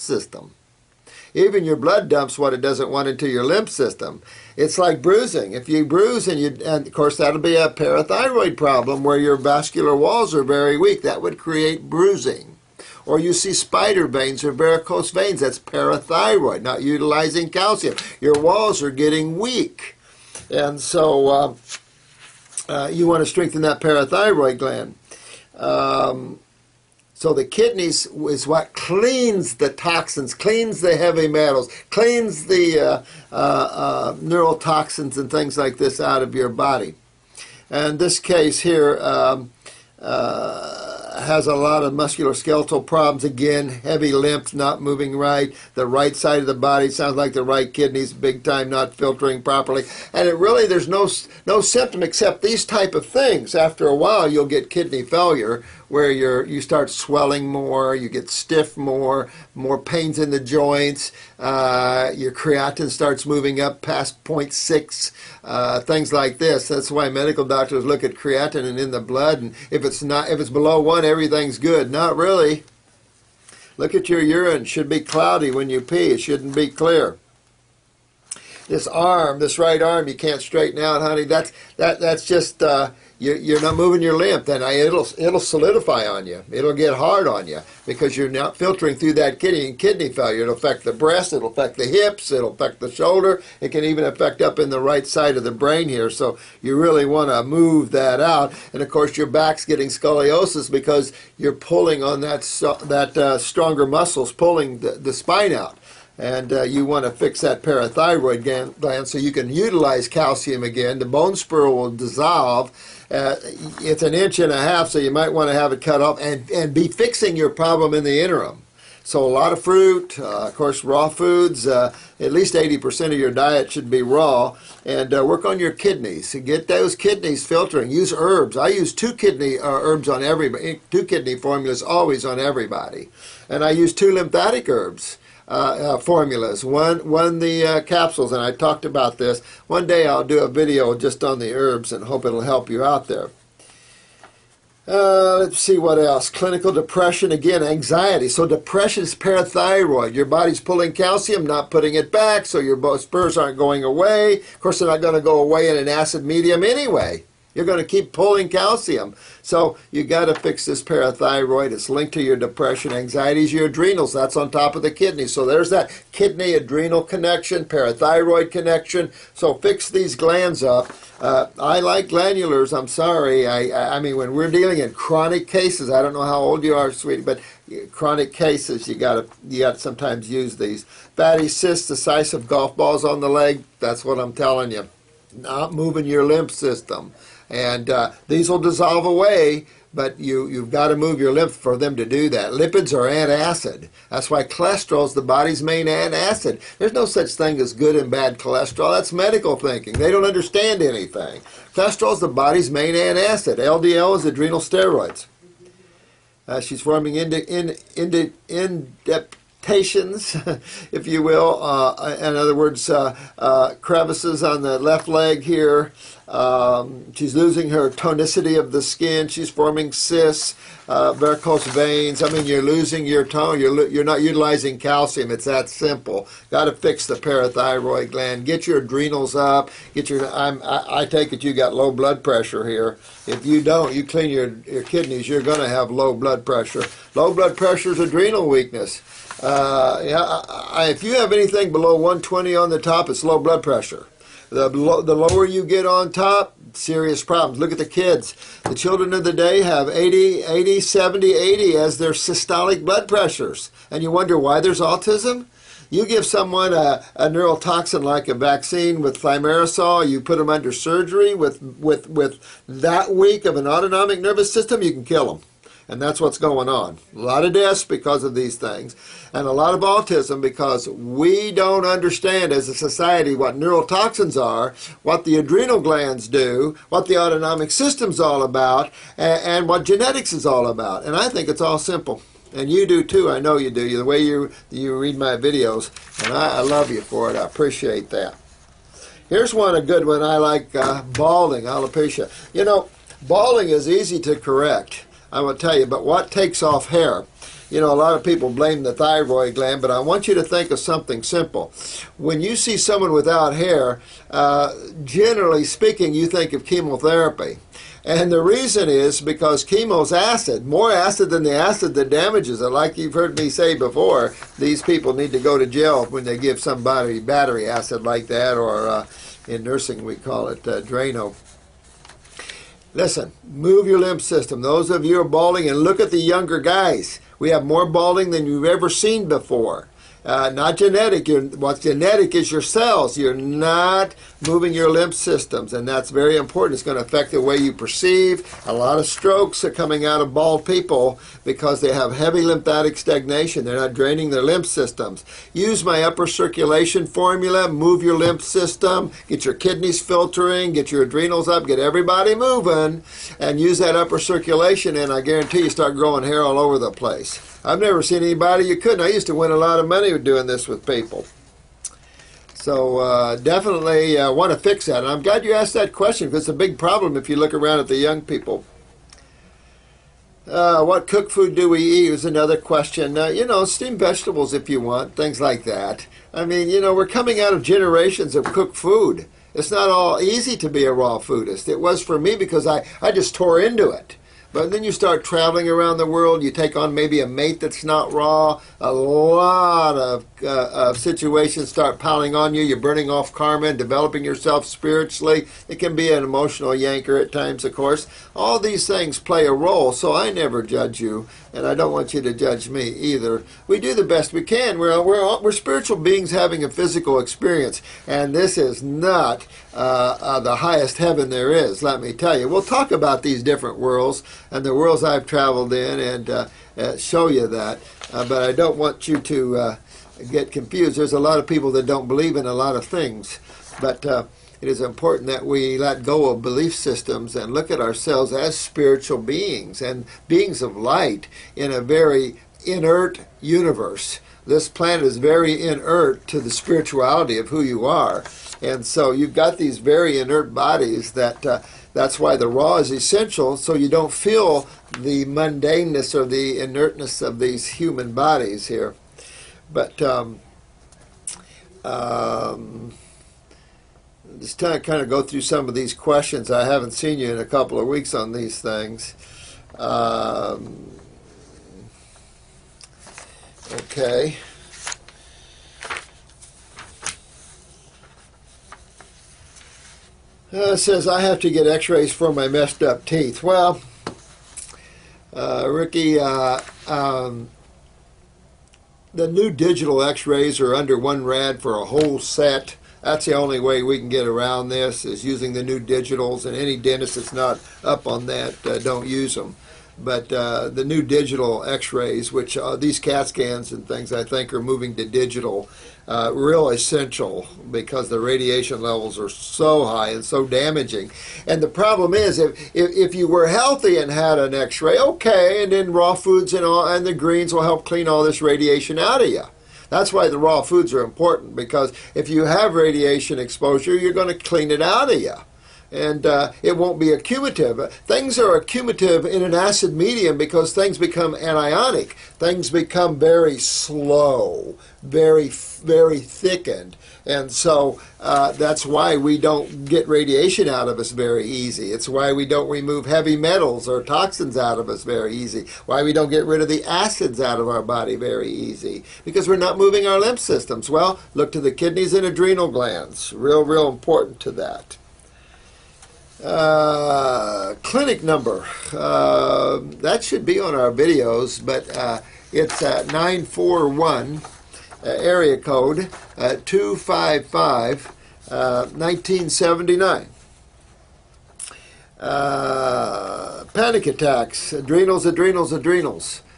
system. Even your blood dumps what it doesn't want into your lymph system. It's like bruising. If you bruise and of course that'll be a parathyroid problem where your vascular walls are very weak. That would create bruising. Or you see spider veins or varicose veins. That's parathyroid, not utilizing calcium. Your walls are getting weak. And so you want to strengthen that parathyroid gland. So the kidneys is what cleans the toxins, cleans the heavy metals, cleans the neurotoxins and things like this out of your body. And this case here has a lot of musculoskeletal problems. Again, heavy lymph, not moving right. The right side of the body sounds like the right kidneys big time, not filtering properly. And it really, there's no symptom except these type of things. After a while, you'll get kidney failure where you start swelling more, you get stiff more pains in the joints, your creatinine starts moving up past 0.6, things like this. That's why medical doctors look at creatinine in the blood, and if it's below 1, everything's good. Not really. Look at your urine. It should be cloudy when you pee. It shouldn't be clear. This arm, this right arm, you can't straighten out, honey. That's just you're not moving your lymph. Then it'll solidify on you. It'll get hard on you because you're not filtering through that kidney. And kidney failure, it'll affect the breast. It'll affect the hips. It'll affect the shoulder. It can even affect up in the right side of the brain here. So you really want to move that out. And of course, your back's getting scoliosis because you're pulling on that stronger muscles, pulling the spine out. And you want to fix that parathyroid gland so you can utilize calcium again. The bone spur will dissolve. It's 1.5 inches, so you might want to have it cut off and be fixing your problem in the interim. So a lot of fruit, of course raw foods, at least 80% of your diet should be raw, and work on your kidneys. Get those kidneys filtering. Use herbs. I use 2 kidney herbs on everybody, 2 kidney formulas always on everybody. And I use 2 lymphatic herbs. Formulas. One the capsules, and I talked about this. One day I'll do a video just on the herbs and hope it'll help you out there. Let's see what else. Clinical depression, again, anxiety. So depression is parathyroid. Your body's pulling calcium, not putting it back, so your spurs aren't going away. Of course, they're not going to go away in an acid medium anyway. You're going to keep pulling calcium. So you got to fix this parathyroid. It's linked to your depression. Anxiety is your adrenals. That's on top of the kidneys. So there's that kidney-adrenal connection, parathyroid connection. So fix these glands up. I like glandulars. I'm sorry. I mean, when we're dealing in chronic cases, I don't know how old you are, sweetie, but chronic cases, you got to sometimes use these. Fatty cysts the size of golf balls on the leg. That's what I'm telling you. Not moving your lymph system. And these will dissolve away, but you've got to move your lymph for them to do that. Lipids are antacid. That's why cholesterol is the body's main antacid. There's no such thing as good and bad cholesterol. That's medical thinking. They don't understand anything. Cholesterol is the body's main antacid. LDL is adrenal steroids. She's forming indentations, if you will. In other words, crevices on the left leg here. She's losing her tonicity of the skin. She's forming cysts, varicose veins. I mean, you're losing your tone. You're not utilizing calcium. It's that simple. Got to fix the parathyroid gland. Get your adrenals up. I take it you got low blood pressure here. If you don't, you clean your kidneys, you're going to have low blood pressure. Low blood pressure is adrenal weakness. If you have anything below 120 on the top, it's low blood pressure. The lower you get on top, serious problems. Look at the kids. The children of the day have 80, 70, 80 as their systolic blood pressures. And you wonder why there's autism? You give someone a neurotoxin like a vaccine with thimerosal, you put them under surgery with that weak of an autonomic nervous system, you can kill them. And that's what's going on. A lot of deaths because of these things. And a lot of autism because we don't understand as a society what neurotoxins are, what the adrenal glands do, what the autonomic system's all about, and what genetics is all about. And I think it's all simple. And you do too. I know you do. The way you read my videos. And I love you for it. I appreciate that. Here's a good one I like, balding, alopecia. You know, balding is easy to correct. I will tell you. But what takes off hair? You know, a lot of people blame the thyroid gland, but I want you to think of something simple. When you see someone without hair, generally speaking, you think of chemotherapy. And the reason is because chemo's acid, more acid than the acid that damages it. Like you've heard me say before, these people need to go to jail when they give somebody battery acid like that, or in nursing we call it Drano. Listen, move your lymph system. Those of you who are balding, and look at the younger guys. We have more balding than you've ever seen before. Not genetic. What's genetic is your cells. You're not moving your lymph systems, and that's very important. It's going to affect the way you perceive. A lot of strokes are coming out of bald people because they have heavy lymphatic stagnation. They're not draining their lymph systems. Use my upper circulation formula. Move your lymph system. Get your kidneys filtering. Get your adrenals up. Get everybody moving. And use that upper circulation, and I guarantee you start growing hair all over the place. I've never seen anybody you couldn't. I used to win a lot of money doing this with people. So definitely want to fix that. And I'm glad you asked that question, because it's a big problem if you look around at the young people. What cooked food do we eat is another question. You know, steamed vegetables if you want, things like that. I mean, you know, we're coming out of generations of cooked food. It's not all easy to be a raw foodist. It was for me because I just tore into it. But then you start traveling around the world, you take on maybe a mate that's not raw, a lot of situations start piling on you, you're burning off karma and developing yourself spiritually. It can be an emotional yanker at times, of course. All these things play a role, so I never judge you, and I don't want you to judge me either. We do the best we can. We're spiritual beings having a physical experience, and this is not the highest heaven there is, let me tell you. We'll talk about these different worlds and the worlds I've traveled in, and show you that. But I don't want you to get confused. There's a lot of people that don't believe in a lot of things. But it is important that we let go of belief systems and look at ourselves as spiritual beings and beings of light in a very inert universe. This planet is very inert to the spirituality of who you are. And so you've got these very inert bodies that's why the raw is essential, so you don't feel the mundaneness or the inertness of these human bodies here. But just kind of go through some of these questions. I haven't seen you in a couple of weeks on these things. Okay. It says, I have to get x-rays for my messed up teeth. Well, Ricky, the new digital x-rays are under $1 for a whole set. That's the only way we can get around this, is using the new digitals, and any dentist that's not up on that, don't use them. But the new digital x-rays, which these CAT scans and things I think are moving to digital, real essential, because the radiation levels are so high and so damaging. And the problem is, if you were healthy and had an x-ray, okay, and then raw foods and the greens will help clean all this radiation out of you. That's why the raw foods are important, because if you have radiation exposure, you're going to clean it out of you. And it won't be accumulative. Things are accumulative in an acid medium because things become anionic. Things become very slow, very thickened. And so that's why we don't get radiation out of us very easy. It's why we don't remove heavy metals or toxins out of us very easy. Why we don't get rid of the acids out of our body very easy. Because we're not moving our lymph systems. Well, look to the kidneys and adrenal glands. Real important to that. Clinic number. That should be on our videos, but it's 941 area code 255 1979. Panic attacks, adrenals.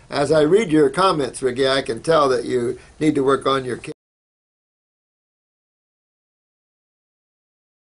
As I read your comments, Ricky, I can tell that you need to work on your